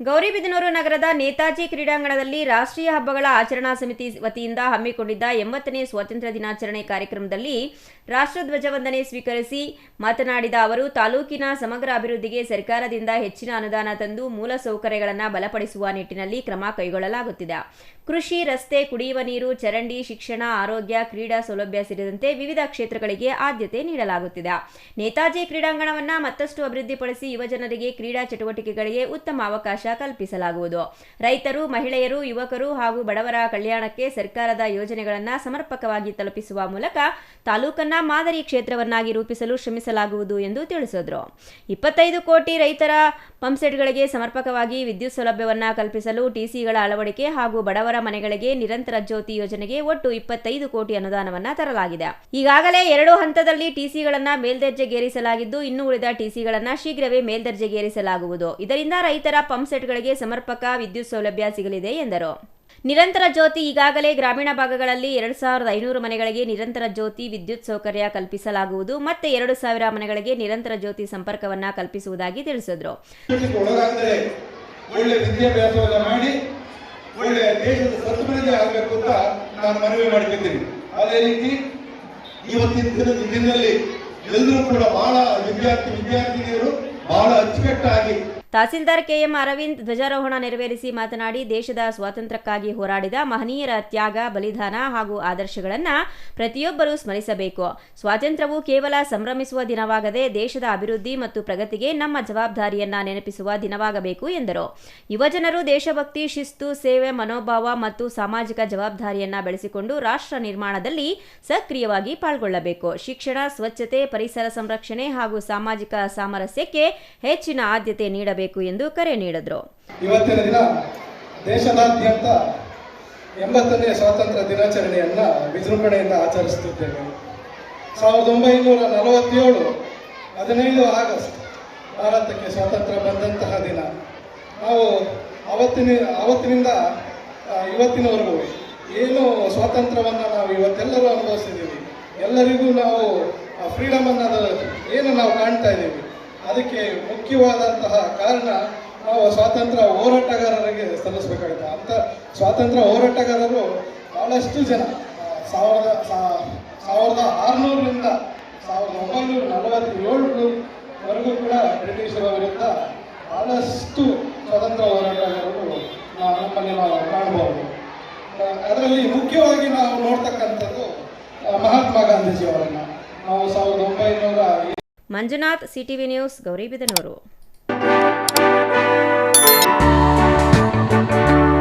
ಗೌರಿಬಿದನೂರು ನಗರದ ನೇತಾಜಿ ಕ್ರೀಡಾಂಗಣದಲ್ಲಿ ರಾಷ್ಟ್ರೀಯ ಹಬ್ಬಗಳ ಆಚರಣಾ ಸಮಿತಿ ವತಿಯಿಂದ ಹಮ್ಮಿಕೊಂಡಿದ್ದ 80ನೇ ಸ್ವಾತಂತ್ರ್ಯ ದಿನಾಚರಣೆ ಕಾರ್ಯಕ್ರಮದಲ್ಲಿ ರಾಷ್ಟ್ರಧ್ವಜ ವಂದನೆ ಸ್ವೀಕರಿಸಿ ಮಾತನಾಡಿದ ಅವರು, ತಾಲೂಕಿನ ಸಮಗ್ರ ಅಭಿವೃದ್ಧಿಗೆ ಸರ್ಕಾರದಿಂದ ಹೆಚ್ಚಿನ ಅನುದಾನ ತಂದು ಮೂಲಸೌಕರ್ಯಗಳನ್ನು ಬಲಪಡಿಸುವ ನಿಟ್ಟಿನಲ್ಲಿ ಕ್ರಮ ಕೈಗೊಳ್ಳಲಾಗುತ್ತಿದೆ. ಕೃಷಿ, ರಸ್ತೆ, ಕುಡಿಯುವ ನೀರು, ಚರಂಡಿ, ಶಿಕ್ಷಣ, ಆರೋಗ್ಯ, ಕ್ರೀಡಾ ಸೌಲಭ್ಯ ಸೇರಿದಂತೆ ವಿವಿಧ ಕ್ಷೇತ್ರಗಳಿಗೆ ಆದ್ಯತೆ ನೀಡಲಾಗುತ್ತಿದೆ. ನೇತಾಜಿ ಕ್ರೀಡಾಂಗಣವನ್ನು ಮತ್ತಷ್ಟು ಅಭಿವೃದ್ಧಿಪಡಿಸಿ ಯುವಜನರಿಗೆ ಕ್ರೀಡಾ ಚಟುವಟಿಕೆಗಳಿಗೆ ಉತ್ತಮ ಅವಕಾಶ ಕಲ್ಪಿಸಲಾಗುವುದು. ರೈತರು, ಮಹಿಳೆಯರು, ಯುವಕರು ಹಾಗೂ ಬಡವರ ಕಲ್ಯಾಣಕ್ಕೆ ಸರ್ಕಾರದ ಯೋಜನೆಗಳನ್ನು ಸಮರ್ಪಕವಾಗಿ ತಲುಪಿಸುವ ಮೂಲಕ ತಾಲೂಕನ್ನ ಮಾದರಿ ಕ್ಷೇತ್ರವನ್ನಾಗಿ ರೂಪಿಸಲು ಶ್ರಮಿಸಲಾಗುವುದು ಎಂದು ತಿಳಿಸಿದರು. 25 ಕೋಟಿ ರೈತರ ಪಂಪ್ಸೆಟ್ಗಳಿಗೆ ಸಮರ್ಪಕವಾಗಿ ವಿದ್ಯುತ್ ಸೌಲಭ್ಯವನ್ನು ಕಲ್ಪಿಸಲು ಟಿಸಿಗಳ ಅಳವಡಿಕೆ ಹಾಗೂ ಬಡವರ ಮನೆಗಳಿಗೆ ನಿರಂತರ ಜ್ಯೋತಿ ಯೋಜನೆಗೆ ಒಟ್ಟು 25 ಕೋಟಿ ಅನುದಾನವನ್ನು ತರಲಾಗಿದೆ. ಈಗಾಗಲೇ 2 ಹಂತದಲ್ಲಿ ಟಿಸಿಗಳನ್ನು ಮೇಲ್ದರ್ಜೆಗೇರಿಸಲಾಗಿದ್ದು, ಇನ್ನು ಉಳಿದ ಟಿಸಿಗಳನ್ನು ಶೀಘ್ರವೇ ಮೇಲ್ದರ್ಜೆಗೇರಿಸಲಾಗುವುದು. ಇದರಿಂದ ರೈತರ ಪಂಪ್ಸೆಟ್ಗಳಿಗೆ ಸಮರ್ಪಕ ವಿದ್ಯುತ್ ಸೌಲಭ್ಯ ಸಿಗಲಿದೆ ಎಂದರು. ನಿರಂತರ ಜ್ಯೋತಿ ಈಗಾಗಲೇ ಗ್ರಾಮೀಣ ಭಾಗಗಳಲ್ಲಿ 2500 ಮನೆಗಳಿಗೆ ನಿರಂತರ ಜ್ಯೋತಿ ವಿದ್ಯುತ್ ಸೌಕರ್ಯ ಕಲ್ಪಿಸಲಾಗುವುದು. ಮತ್ತೆ 2000 ಮನೆಗಳಿಗೆ ನಿರಂತರ ಜ್ಯೋತಿ ಸಂಪರ್ಕವನ್ನು ಕಲ್ಪಿಸುವುದಾಗಿ ತಿಳಿಸಿದರು. ಒಳ್ಳೆ ವಿದ್ಯಾಭ್ಯಾಸವನ್ನು ಮಾಡಿ ಒಳ್ಳೆ ದೇಶದ ಸದ್ಬಳಕೆ ಆಗಬೇಕು ಅಂತ ನಾನು ಮನವಿ ಮಾಡ್ತಿದ್ದೀನಿ. ಅದೇ ರೀತಿ ಇವತ್ತಿನ ದಿನದಲ್ಲಿ ಎಲ್ಲರೂ ಕೂಡ ಬಹಳ ವಿದ್ಯಾರ್ಥಿನಿಯರು ಬಹಳ ಅಚ್ಚುಕಟ್ಟಾಗಿ ತಹಸೀಲ್ದಾರ್ ಕೆಎಂ ಅರವಿಂದ್ ಧ್ವಜಾರೋಹಣ ನೆರವೇರಿಸಿ ಮಾತನಾಡಿ, ದೇಶದ ಸ್ವಾತಂತ್ರ್ಯಕ್ಕಾಗಿ ಹೋರಾಡಿದ ಮಹನೀಯರ ತ್ಯಾಗ, ಬಲಿದಾನ ಹಾಗೂ ಆದರ್ಶಗಳನ್ನು ಪ್ರತಿಯೊಬ್ಬರೂ ಸ್ಮರಿಸಬೇಕು. ಸ್ವಾತಂತ್ರ್ಯವು ಕೇವಲ ಸಂಭ್ರಮಿಸುವ ದಿನವಾಗದೆ ದೇಶದ ಅಭಿವೃದ್ಧಿ ಮತ್ತು ಪ್ರಗತಿಗೆ ನಮ್ಮ ಜವಾಬ್ದಾರಿಯನ್ನ ನೆನಪಿಸುವ ದಿನವಾಗಬೇಕು ಎಂದರು. ಯುವಜನರು ದೇಶಭಕ್ತಿ, ಶಿಸ್ತು, ಸೇವೆ ಮನೋಭಾವ ಮತ್ತು ಸಾಮಾಜಿಕ ಜವಾಬ್ದಾರಿಯನ್ನ ಬೆಳೆಸಿಕೊಂಡು ರಾಷ್ಟ್ರ ನಿರ್ಮಾಣದಲ್ಲಿ ಸಕ್ರಿಯವಾಗಿ ಪಾಲ್ಗೊಳ್ಳಬೇಕು. ಶಿಕ್ಷಣ, ಸ್ವಚ್ಛತೆ, ಪರಿಸರ ಸಂರಕ್ಷಣೆ ಹಾಗೂ ಸಾಮಾಜಿಕ ಸಾಮರಸ್ಯಕ್ಕೆ ಹೆಚ್ಚಿನ ಆದ್ಯತೆ ನೀಡಬೇಕು ಎಂದು ಕರೆ ನೀಡಿದರು. ಇವತ್ತಿನ ದಿನ ದೇಶದಾದ್ಯಂತ 80ನೇ ಸ್ವಾತಂತ್ರ್ಯ ದಿನಾಚರಣೆಯನ್ನು ವಿಜೃಂಭಣೆಯಿಂದ ಆಚರಿಸುತ್ತಿದ್ದೇವೆ. 1947 15 ಆಗಸ್ಟ್ ಭಾರತಕ್ಕೆ ಸ್ವಾತಂತ್ರ್ಯ ಬಂದಂತಹ ದಿನ. ನಾವು ಅವತ್ತಿನಿಂದ ಇವತ್ತಿನವರೆಗೂ ಏನು ಸ್ವಾತಂತ್ರ್ಯವನ್ನು ನಾವು ಇವತ್ತೆಲ್ಲರೂ ಅನುಭವಿಸಿದ್ದೀವಿ, ಎಲ್ಲರಿಗೂ ನಾವು ಫ್ರೀಡಮ್ ಅನ್ನೋದು ಏನು ನಾವು ಕಾಣ್ತಾ ಇದ್ದೀವಿ, ಅದಕ್ಕೆ ಮುಖ್ಯವಾದಂತಹ ಕಾರಣ ನಾವು ಸ್ವಾತಂತ್ರ್ಯ ಹೋರಾಟಗಾರರಿಗೆ ಸಲ್ಲಿಸಬೇಕಾಗುತ್ತೆ. ಅಂತ ಸ್ವಾತಂತ್ರ್ಯ ಹೋರಾಟಗಾರರು ಬಹಳಷ್ಟು ಜನ 1600ರಿಂದ 1947ವರೆಗೂ ಕೂಡ ಬ್ರಿಟಿಷರ ವಿರುದ್ಧ ಬಹಳಷ್ಟು ಸ್ವಾತಂತ್ರ್ಯ ಹೋರಾಟಗಾರರು ನಮ್ಮಲ್ಲಿ ನಾವು ಕಾಣಬಹುದು. ಅದರಲ್ಲಿ ಮುಖ್ಯವಾಗಿ ನಾವು ನೋಡ್ತಕ್ಕಂಥದ್ದು ಮಹಾತ್ಮ ಗಾಂಧೀಜಿಯವರನ್ನು. ನಾವು 1900 ಮಂಜುನಾಥ್, ಸಿಟಿವಿ ನ್ಯೂಸ್, ಗೌರಿಬಿದನೂರು.